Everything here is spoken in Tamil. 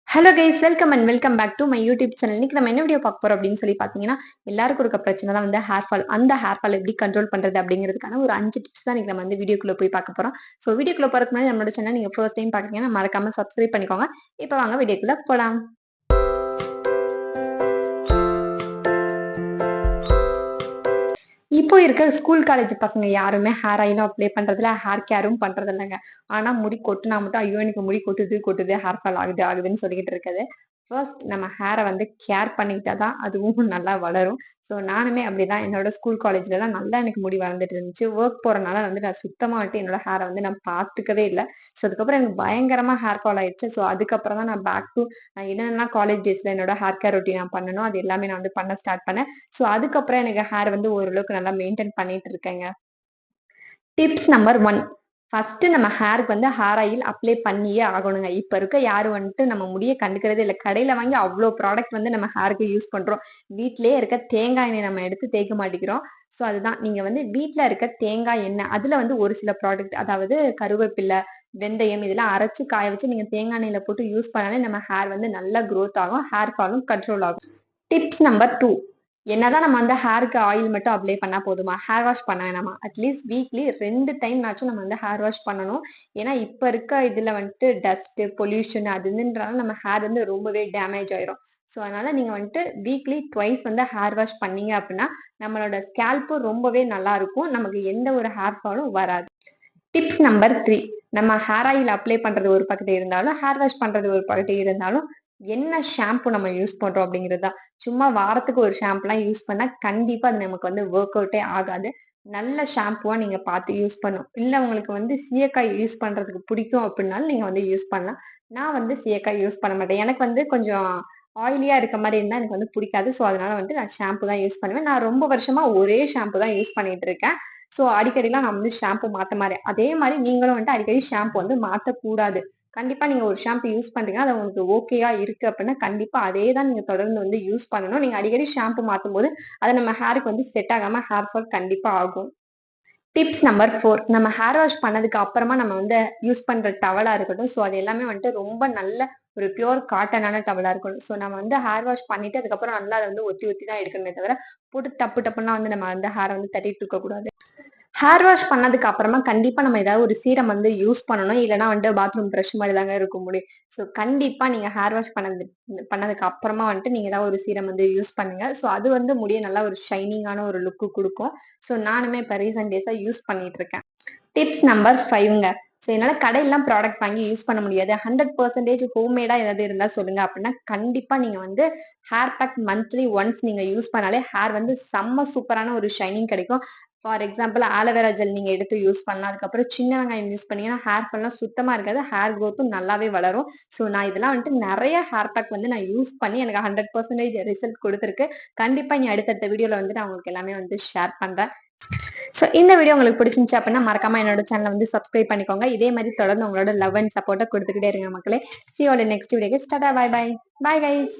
Hello guys, welcome and welcome back to my YouTube channel. இன்னைக்கு நம்ம என்ன வீடியோ பார்க்க போறோம் அப்படின்னு சொல்லி பார்த்தீங்கன்னா, எல்லாருக்கும் இருக்க பிரச்சனை தான் வந்து ஹேர் ஃபால். அந்த ஹேர் ஃபால் எப்படி கண்ட்ரோல் பண்றது அப்படிங்கிறதுக்கான ஒரு 5 டிப்ஸ் தான் இன்னைக்கு நம்ம வந்து வீடியோக்குள்ள போய் பார்க்க போறோம். ஸோ வீடியோக்குள்ள போறதுக்கு முன்னாடி நம்மளோட சேனல் நீங்க ஃபர்ஸ்ட் டைம் பார்க்குறீங்கன்னா மறக்காம சப்ஸ்கிரைப் பண்ணிக்கோங்க. இப்போ வாங்க வீடியோக்குள்ள போலாம். இப்போ இருக்க ஸ்கூல், காலேஜ் பசங்க யாருமே ஹேர் ஆயிலும் அப்ளை பண்றதில்ல, ஹேர் கேரும் பண்றது இல்லங்க. ஆனா முடி கொட்டுனா மட்டும், ஐயோ! எனக்கு முடி கொட்டுது, கொட்டுது, ஹேர் ஃபால் ஆகுது, ஆகுதுன்னு சொல்லிக்கிட்டு இருக்குது. ஃபர்ஸ்ட் நம்ம ஹேர வந்து கேர் பண்ணிக்கிட்டா தான் அதுவும் நல்லா வளரும். ஸோ நானுமே அப்படிதான் என்னோட ஸ்கூல், காலேஜ்லலாம் நல்லா எனக்கு முடி வளர்ந்துட்டு இருந்துச்சு. ஒர்க் போறனால வந்து நான் சுத்தமா வந்துட்டு என்னோட ஹேர வந்து நான் பார்த்துக்கவே இல்ல. ஸோ அதுக்கப்புறம் எனக்கு பயங்கரமா ஹேர் ஃபால் ஆயிடுச்சு. ஸோ அதுக்கப்புறம் தான் நான் பேக் டூ நான் என்னென்னலாம் காலேஜ் டேஸ்ல என்னோட ஹேர் கேர் ரொட்டீன் நான் பண்ணனோ, அது எல்லாமே நான் வந்து பண்ண ஸ்டார்ட் பண்ணேன். ஸோ அதுக்கப்புறம் எனக்கு ஹேர் வந்து ஓரளவுக்கு நல்லா மெயின்டெயின் பண்ணிட்டு இருக்கேங்க. Tips number 1. ஃபர்ஸ்ட் நம்ம ஹேருக்கு வந்து ஹேர் ஆயில் அப்ளை பண்ணியே ஆகணுங்க. இப்ப இருக்க யாரும் வந்துட்டு நம்ம முடிய கண்டுக்கிறதே இல்ல. கடையில வாங்கி அவ்ளோ ப்ராடக்ட் வந்து நம்ம ஹேருக்கு யூஸ் பண்றோம். வீட்லயே இருக்க தேங்காய் எண்ணெய நம்ம எடுத்து தேய்க்க மாட்டேங்கிறோம். ஸோ அதுதான் நீங்க வந்து வீட்ல இருக்க தேங்காய் எண்ணெய், அதுல வந்து ஒரு சில ப்ராடக்ட் அதாவது கருவேப்பில, வெந்தயம் இதெல்லாம் அரைச்சு காய வச்சு நீங்க தேங்காய் எண்ணெயில போட்டு யூஸ் பண்ணாலே நம்ம ஹேர் வந்து நல்லா குரோத் ஆகும். ஹேர் ஃபாலும் கண்ட்ரோல் ஆகும். Tips number 2. என்னதான் நம்ம வந்து ஹேருக்கு ஆயில் மட்டும் அப்ளை பண்ணா போதுமா? ஹேர் வாஷ் பண்ண வேணாமா? அட்லீஸ்ட் வீக்லி 2 டைம்னாச்சும் நம்ம வந்து ஹேர் வாஷ் பண்ணணும். ஏன்னா, இப்ப இருக்க இதுல வந்துட்டு டஸ்ட், பொல்யூஷன் அது இதுன்றனால நம்ம ஹேர் வந்து ரொம்பவே டேமேஜ் ஆயிரும். ஸோ, அதனால நீங்க வந்துட்டு வீக்லி ட்வைஸ் வந்து ஹேர் வாஷ் பண்ணீங்க அப்டின்னா, நம்மளோட ஸ்கேல்ப்பும் ரொம்பவே நல்லா இருக்கும். நமக்கு எந்த ஒரு ஹேர் ஃபாலும் வராது. Tips number 3. நம்ம ஹேர் ஆயில் அப்ளை பண்றது ஒரு பக்கெட் இருந்தாலும், ஹேர் வாஷ் பண்றது ஒரு பக்கெட் இருந்தாலும், என்ன ஷாம்பு நம்ம யூஸ் பண்றோம் அப்படிங்கிறது தான். சும்மா வாரத்துக்கு ஒரு ஷாம்புலாம் யூஸ் பண்ணா கண்டிப்பா அது நமக்கு வந்து வொர்க் அவுட்டே ஆகாது. நல்ல ஷாம்புவா நீங்க பார்த்து யூஸ் பண்ணணும். இல்ல உங்களுக்கு வந்து சீயக்காய் யூஸ் பண்றதுக்கு பிடிக்கும் அப்படின்னாலும் நீங்க வந்து யூஸ் பண்ணலாம். நான் வந்து சீயக்காய் யூஸ் பண்ண மாட்டேன். எனக்கு வந்து கொஞ்சம் ஆயிலியா இருக்க மாரி இருந்தா எனக்கு வந்து பிடிக்காது. ஸோ அதனால வந்துட்டு நான் ஷாம்பு தான் யூஸ் பண்ணுவேன். நான் ரொம்ப வருஷமா ஒரே ஷாம்பு தான் யூஸ் பண்ணிட்டு இருக்கேன். ஸோ அடிக்கடிலாம் நான் வந்து ஷாம்பு மாத்த மாட்டேன். அதே மாரி நீங்களும் வந்துட்டு அடிக்கடி ஷாம்பு வந்து மாத்தக்கூடாது. கண்டிப்பா நீங்க ஒரு ஷாம்பு யூஸ் பண்றீங்கன்னா, அது உங்களுக்கு ஓகேயா இருக்கு அப்படின்னா, கண்டிப்பா அதே தான் நீங்க தொடர்ந்து வந்து யூஸ் பண்ணணும். நீங்க அடிக்கடி ஷாம்பு மாத்தும்போது, அது நம்ம ஹேருக்கு வந்து செட் ஆகாம ஹேர் ஃபால் கண்டிப்பா ஆகும். Tips number 4. நம்ம ஹேர் வாஷ் பண்ணதுக்கு அப்புறமா நம்ம வந்து யூஸ் பண்ற டவலா இருக்கட்டும். ஸோ அது எல்லாமே வந்துட்டு ரொம்ப நல்ல ஒரு பியூர் காட்டனான டவலா இருக்கணும். ஸோ நம்ம வந்து ஹேர் வாஷ் பண்ணிட்டு அதுக்கப்புறம் நல்லா அத வந்து ஒத்தி ஒத்தி தான் எடுக்கணுமே தவிர, போட்டு டப்பு டப்புன்னா வந்து நம்ம வந்து ஹேர வந்து தட்டிட்டு இருக்கக்கூடாது. ஹேர் வாஷ் பண்ணதுக்கு அப்புறமா கண்டிப்பா நம்ம ஏதாவது ஒரு சீரம் வந்து யூஸ் பண்ணணும். இல்லன்னா வந்துட்டு பாத்ரூம் பிரஷ் மாரி தாங்க இருக்கும் முடி. ஸோ கண்டிப்பா நீங்க ஹேர் வாஷ் பண்ணதுக்கு அப்புறமா வந்துட்டு நீங்க ஏதாவது ஒரு சீரம் வந்து யூஸ் பண்ணுங்க. ஸோ அது வந்து முடிய நல்லா ஒரு ஷைனிங்கான ஒரு லுக் குடுக்கும். ஸோ நானுமே இப்ப ரீசென்ட் டேஸா யூஸ் பண்ணிட்டு இருக்கேன். Tips number 5ங்க. ஸோ என்னால கடையிலலாம் ப்ராடக்ட் வாங்கி யூஸ் பண்ண முடியாது. 100% ஹோம்மேடா ஏதாவது இருந்தா சொல்லுங்க அப்படின்னா, கண்டிப்பா நீங்க வந்து ஹேர் பேக் மந்த்லி ஒன்ஸ் நீங்க யூஸ் பண்ணாலே ஹேர் வந்து செம்ம சூப்பரான ஒரு ஷைனிங் கிடைக்கும். ஃபார் எக்ஸாம்பிள் ஆலோவேரா ஜெல் நீங்க எடுத்து யூஸ் பண்ணலாம். அதுக்கப்புறம் சின்ன வெங்காயம் யூஸ் பண்ணீங்கன்னா, ஹேர் ஃபால்லாம் சுத்தமா இருக்காது. ஹேர் குரோத்தும் நல்லாவே வளரும். ஸோ நான் இதெல்லாம் வந்துட்டு நெறைய ஹேர் பேக் வந்து நான் யூஸ் பண்ணி எனக்கு 100% ரிசல்ட் குடுத்திருக்கு. கண்டிப்பா இனி அடுத்தடுத்த வீடியோல வந்து நான் உங்களுக்கு எல்லாமே வந்து ஷேர் பண்றேன். சோ இந்த வீடியோ உங்களுக்கு பிடிச்சிருந்துச்சு அப்படின்னா மறக்காம என்னோட சேனலை வந்து சப்ஸ்கிரைப் பண்ணிக்கோங்க. இதே மாதிரி தொடர்ந்து உங்களோட லவ் அண்ட் சப்போர்ட்டை கொடுத்துக்கிட்டே இருங்க மக்களே. See you all in next video. Tada, bye bye. Bye guys.